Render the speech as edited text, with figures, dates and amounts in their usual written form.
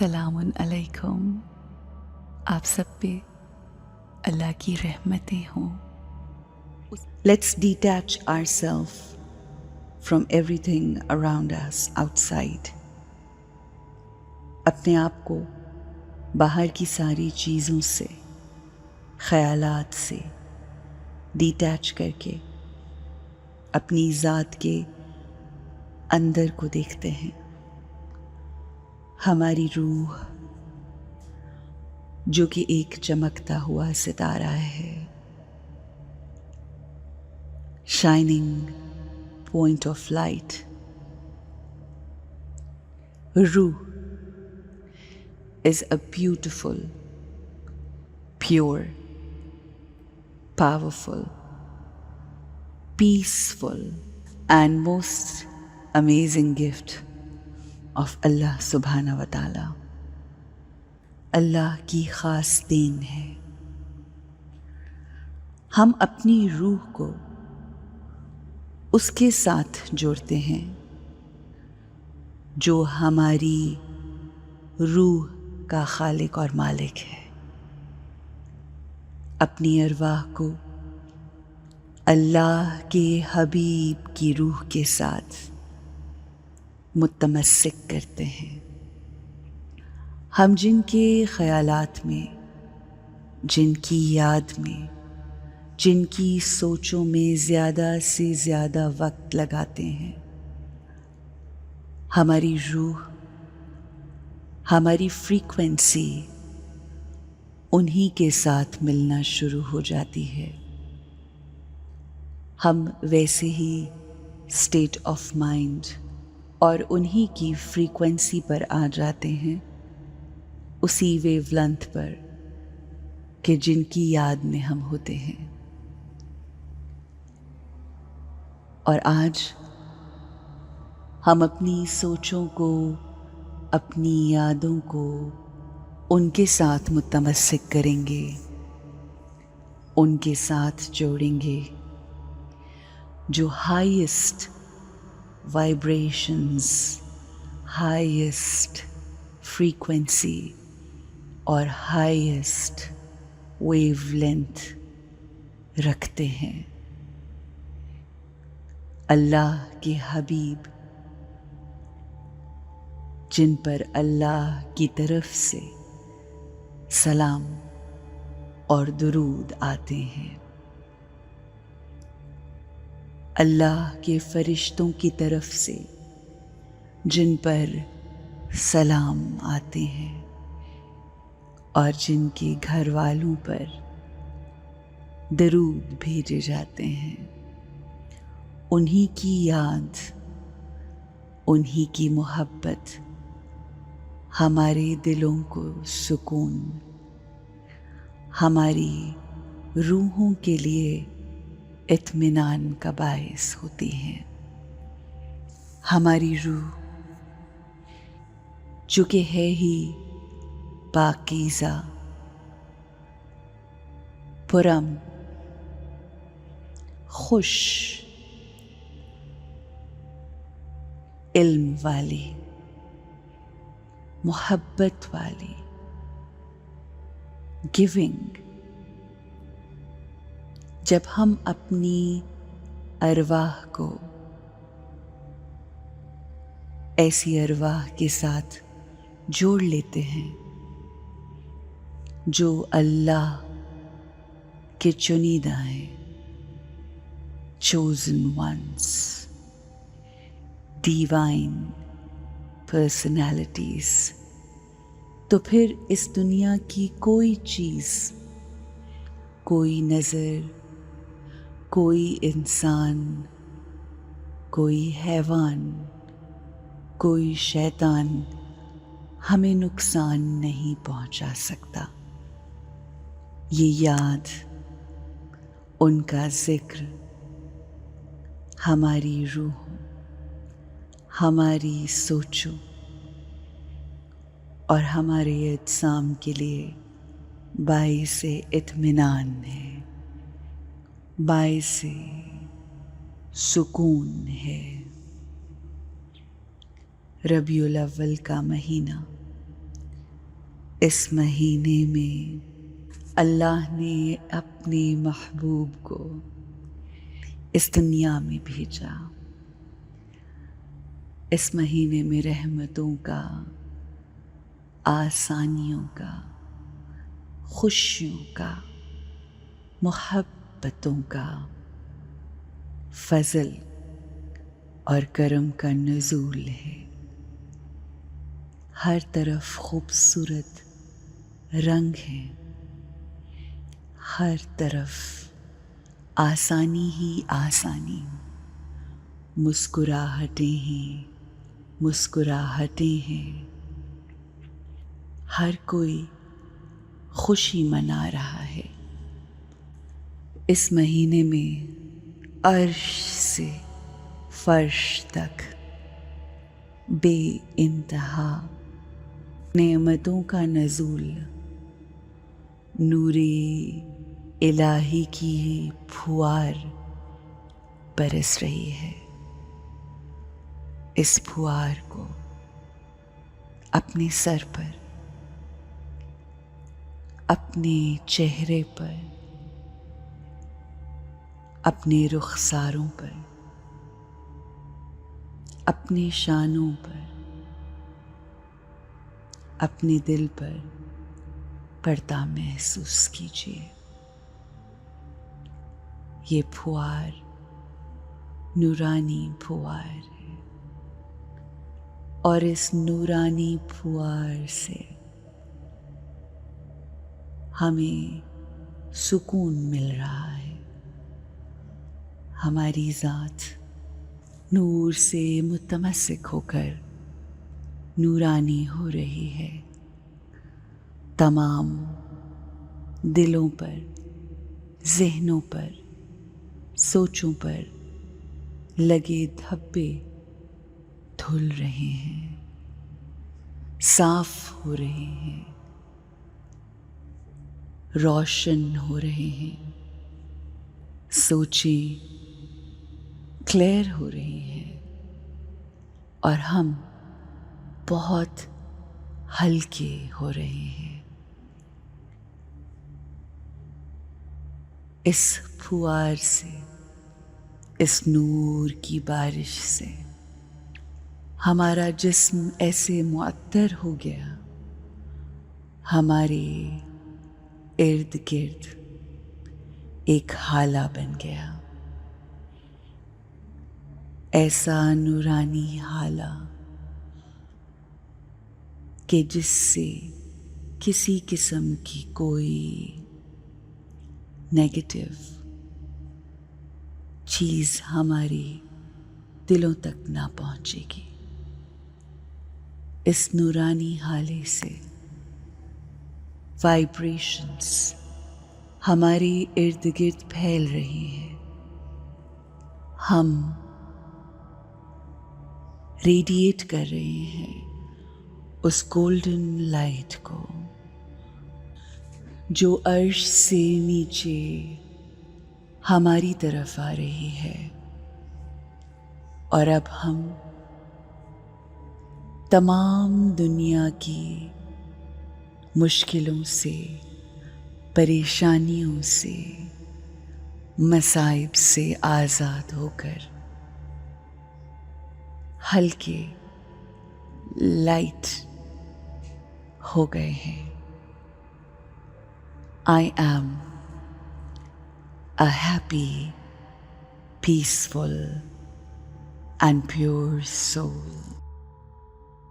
سلام علیکم، آپ سب پہ اللہ کی رحمتیں ہوں۔ Let's detach ourselves from everything around us outside. اپنے آپ کو باہر کی ساری چیزوں سے، خیالات سے ڈیٹیچ کر کے اپنی ذات کے اندر کو دیکھتے ہیں۔ ہماری روح جو کہ ایک چمکتا ہوا ستارہ ہے، شائننگ پوائنٹ آف لائٹ۔ روح is a beautiful, pure, powerful, peaceful and most amazing gift of Allah subhanahu wa ta'ala. اللہ کی خاص دین ہے۔ ہم اپنی روح کو اس کے ساتھ جوڑتے ہیں جو ہماری روح کا خالق اور مالک ہے۔ اپنی ارواح کو اللہ کے حبیب کی روح کے ساتھ متمسک کرتے ہیں۔ ہم جن کے خیالات میں، جن کی یاد میں، جن کی سوچوں میں زیادہ سے زیادہ وقت لگاتے ہیں، ہماری روح، ہماری فریکوینسی انہی کے ساتھ ملنا شروع ہو جاتی ہے۔ ہم ویسے ہی اسٹیٹ آف مائنڈ اور انہی کی فریکوینسی پر آ جاتے ہیں، اسی ویو لینتھ پر کہ جن کی یاد میں ہم ہوتے ہیں۔ اور آج ہم اپنی سوچوں کو، اپنی یادوں کو ان کے ساتھ متمسک کریں گے، ان کے ساتھ جوڑیں گے جو ہائیسٹ وائبریشنز، ہائیسٹ فریکوینسی اور ہائیسٹ ویو لینتھ رکھتے ہیں۔ اللہ کے حبیب جن پر اللہ کی طرف سے سلام اور درود آتے ہیں، اللہ کے فرشتوں کی طرف سے جن پر سلام آتے ہیں اور جن کے گھر والوں پر درود بھیجے جاتے ہیں، انہی کی یاد، انہی کی محبت ہمارے دلوں کو سکون، ہماری روحوں کے لیے اطمینان کا باعث ہوتی ہے۔ ہماری روح جو کہ ہے ہی پاکیزہ، پرم، خوش، علم والی، محبت والی، گیونگ، جب ہم اپنی ارواح کو ایسی ارواح کے ساتھ جوڑ لیتے ہیں جو اللہ کے چنیدہ ہیں، chosen ones، ڈیوائن پرسنالٹیز، تو پھر اس دنیا کی کوئی چیز، کوئی نظر، کوئی انسان، کوئی حیوان، کوئی شیطان ہمیں نقصان نہیں پہنچا سکتا۔ یہ یاد، ان کا ذکر ہماری روح، ہماری سوچوں اور ہمارے اجسام کے لیے باعث اطمینان ہے، باعث سکون ہے۔ ربیع الاول کا مہینہ اس مہینے میں اللہ نے اپنے محبوب کو اس دنیا میں بھیجا. اس مہینے میں رحمتوں کا، آسانیوں کا، خوشیوں کا، محبتوں کا، فضل اور کرم کا نزول ہے. ہر طرف خوبصورت رنگ ہیں، ہر طرف آسانی ہی آسانی، مسکراہٹیں ہیں، مسکراہٹیں ہیں. ہر کوئی خوشی منا رہا ہے. اس مہینے میں عرش سے فرش تک بے انتہا نعمتوں کا نزول، نور الہی کی پھوار برس رہی ہے. اس پھوار کو اپنے سر پر، اپنے چہرے پر، اپنے رخساروں پر، اپنے شانوں پر، اپنے دل پر پڑتا محسوس کیجیے. یہ پھوار نورانی پھوار ہے، اور اس نورانی پھوار سے ہمیں سکون مل رہا ہے. ہماری ذات نور سے متمسک ہو کر نورانی ہو رہی ہے. تمام دلوں پر، ذہنوں پر، سوچوں پر لگے دھبے دھل رہے ہیں، صاف ہو رہے ہیں، روشن ہو رہے ہیں. سوچیں کلیئر ہو رہی ہیں، اور ہم بہت ہلکے ہو رہے ہیں. اس پھوار سے، اس نور کی بارش سے ہمارا جسم ایسے معطر ہو گیا، ہمارے ارد گرد ایک ہالہ بن گیا. ایسا نورانی ہالہ کہ جس سے کسی قسم کی کوئی نیگیٹو چیز ہماری دلوں تک نہ پہنچے گی. اس نورانی حالے سے وائبریشنز ہمارے ارد گرد پھیل رہی ہیں. ہم ریڈیٹ کر رہے ہیں اس گولڈن لائٹ کو جو عرش سے نیچے ہماری طرف آ رہی ہے. اور اب ہم تمام دنیا کی مشکلوں سے، پریشانیوں سے، مصائب سے آزاد ہو کر ہلکے لائٹ ہو گئے ہیں. I am a happy, peaceful and pure soul.